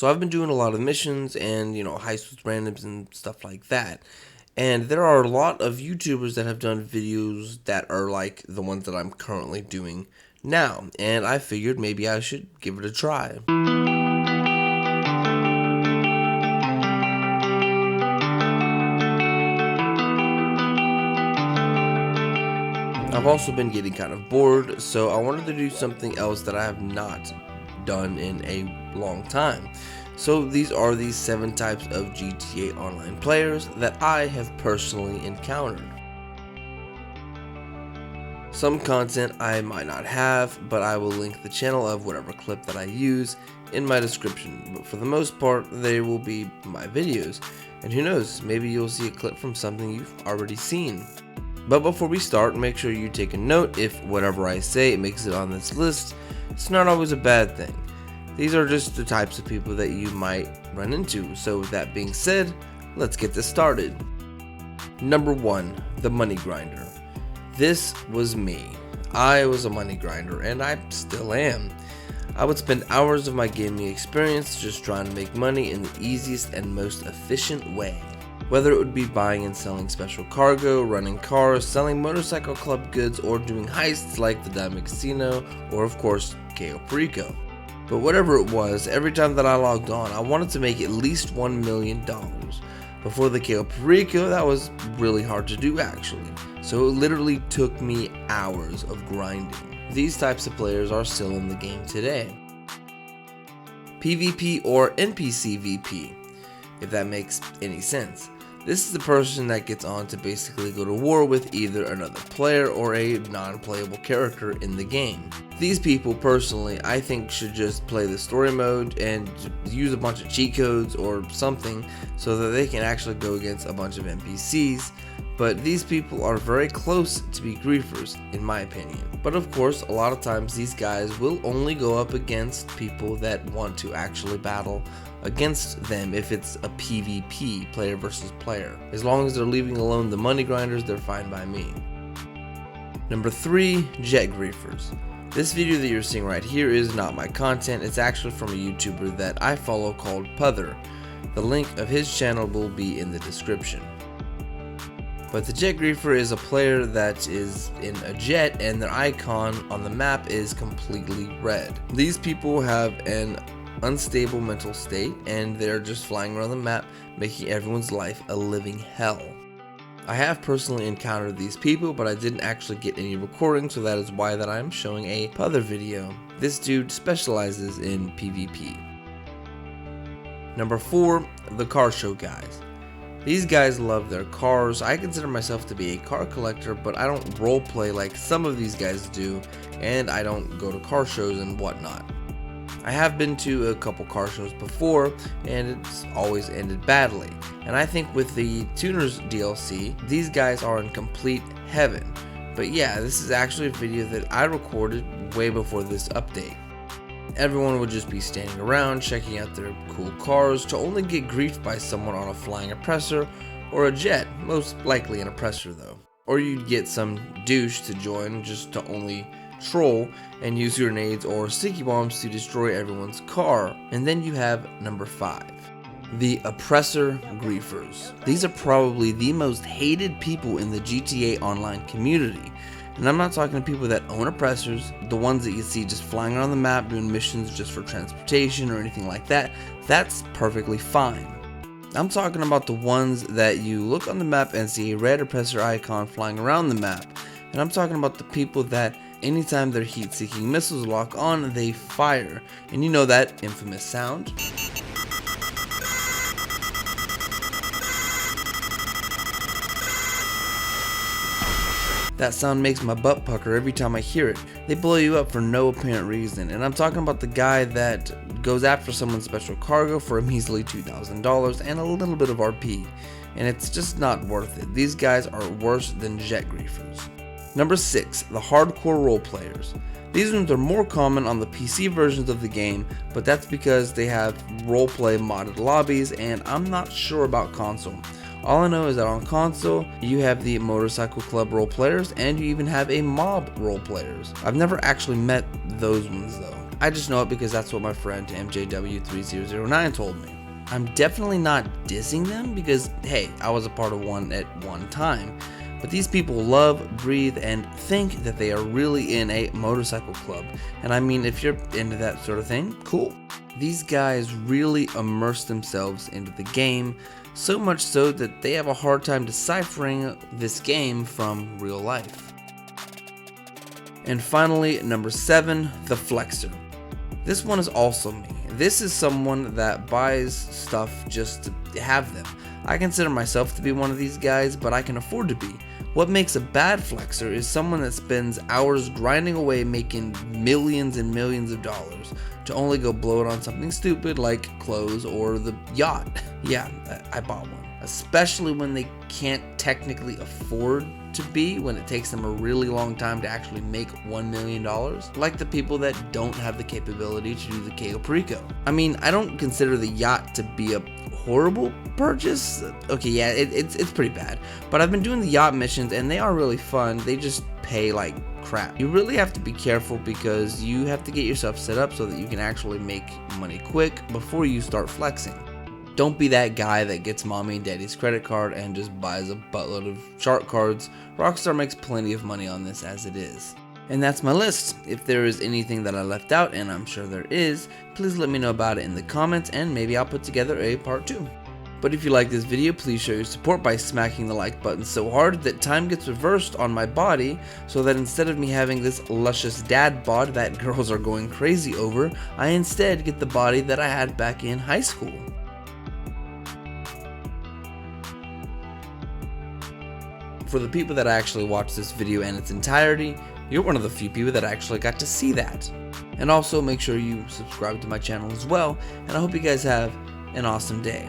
So I've been doing a lot of missions and, heists with randoms and stuff like that. And there are a lot of YouTubers that have done videos that are like the ones that I'm currently doing now. And I figured maybe I should give it a try. I've also been getting kind of bored, so I wanted to do something else that I have not done in a long time. So these are the 7 types of GTA Online players that I have personally encountered. Some content I might not have, but I will link the channel of whatever clip that I use in my description. But for the most part, they will be my videos. And who knows, maybe you'll see a clip from something you've already seen. But before we start, make sure you take a note if whatever I say makes it on this list. It's not always a bad thing. These are just the types of people that you might run into. So with that being said, let's get this started. Number 1, the money grinder. This was me. I was a money grinder, and I still am. I would spend hours of my gaming experience just trying to make money in the easiest and most efficient way. Whether it would be buying and selling special cargo, running cars, selling motorcycle club goods, or doing heists like the Diamond Casino, or of course, Cayo Perico. But whatever it was, every time that I logged on, I wanted to make at least $1 million. Before the Cayo Perico, that was really hard to do actually, so it literally took me hours of grinding. These types of players are still in the game today. PvP or NPC VP, if that makes any sense. This is the person that gets on to basically go to war with either another player or a non-playable character in the game. These people, personally, I think should just play the story mode and use a bunch of cheat codes or something so that they can actually go against a bunch of NPCs, but these people are very close to be griefers, in my opinion. But of course, a lot of times these guys will only go up against people that want to actually battle against them if it's a PvP, player versus player. As long as they're leaving alone the money grinders, they're fine by me. Number 3, jet griefers. This video that you're seeing right here is not my content, it's actually from a YouTuber that I follow called Putther. The link of his channel will be in the description. But the jet griefer is a player that is in a jet and their icon on the map is completely red. These people have an unstable mental state and they're just flying around the map, making everyone's life a living hell. I have personally encountered these people, but I didn't actually get any recording, so that is why that I'm showing a Putther video. This dude specializes in PvP. Number 4, the car show guys. These guys love their cars. I consider myself to be a car collector, but I don't roleplay like some of these guys do, and I don't go to car shows and whatnot. I have been to a couple car shows before, and it's always ended badly. And I think with the Tuners DLC, these guys are in complete heaven. But yeah, this is actually a video that I recorded way before this update. Everyone would just be standing around checking out their cool cars to only get griefed by someone on a flying oppressor or a jet, most likely an oppressor though. Or you'd get some douche to join just to only troll and use grenades or sticky bombs to destroy everyone's car. And then you have number 5, the oppressor griefers. These are probably the most hated people in the GTA Online community. And I'm not talking to people that own oppressors, the ones that you see just flying around the map doing missions just for transportation or anything like that. That's perfectly fine. I'm talking about the ones that you look on the map and see a red oppressor icon flying around the map. And I'm talking about the people that anytime their heat-seeking missiles lock on, they fire. And you know that infamous sound. That sound makes my butt pucker every time I hear it. They blow you up for no apparent reason. And I'm talking about the guy that goes after someone's special cargo for a measly $2,000 and a little bit of RP. And it's just not worth it. These guys are worse than jet griefers. Number 6, the hardcore role players. These ones are more common on the PC versions of the game, but that's because they have roleplay modded lobbies, and I'm not sure about console. All I know is that on console, you have the motorcycle club role players, and you even have a mob role players. I've never actually met those ones though. I just know it because that's what my friend MJW3009 told me. I'm definitely not dissing them because, hey, I was a part of one at one time. But these people love, breathe, and think that they are really in a motorcycle club. And I mean, if you're into that sort of thing, cool. These guys really immerse themselves into the game, so much so that they have a hard time deciphering this game from real life. And finally, number 7, the flexer. This one is also me. This is someone that buys stuff just to have them. I consider myself to be one of these guys, but I can afford to be. What makes a bad flexer is someone that spends hours grinding away making millions and millions of dollars to only go blow it on something stupid like clothes or the yacht. Yeah, I bought one. Especially when they can't technically afford to be, when it takes them a really long time to actually make $1 million, like the people that don't have the capability to do the Cayo Perico. I mean, I don't consider the yacht to be a horrible purchase. Okay, yeah, it's pretty bad, but I've been doing the yacht missions and they are really fun. They just pay like crap. You really have to be careful because you have to get yourself set up so that you can actually make money quick before you start flexing. Don't be that guy that gets mommy and daddy's credit card and just buys a buttload of shark cards. Rockstar makes plenty of money on this as it is. And that's my list. If there is anything that I left out, and I'm sure there is, please let me know about it in the comments and maybe I'll put together a part 2. But if you like this video, please show your support by smacking the like button so hard that time gets reversed on my body, so that instead of me having this luscious dad bod that girls are going crazy over, I instead get the body that I had back in high school. For the people that actually watched this video in its entirety, you're one of the few people that actually got to see that. And also make sure you subscribe to my channel as well, and I hope you guys have an awesome day.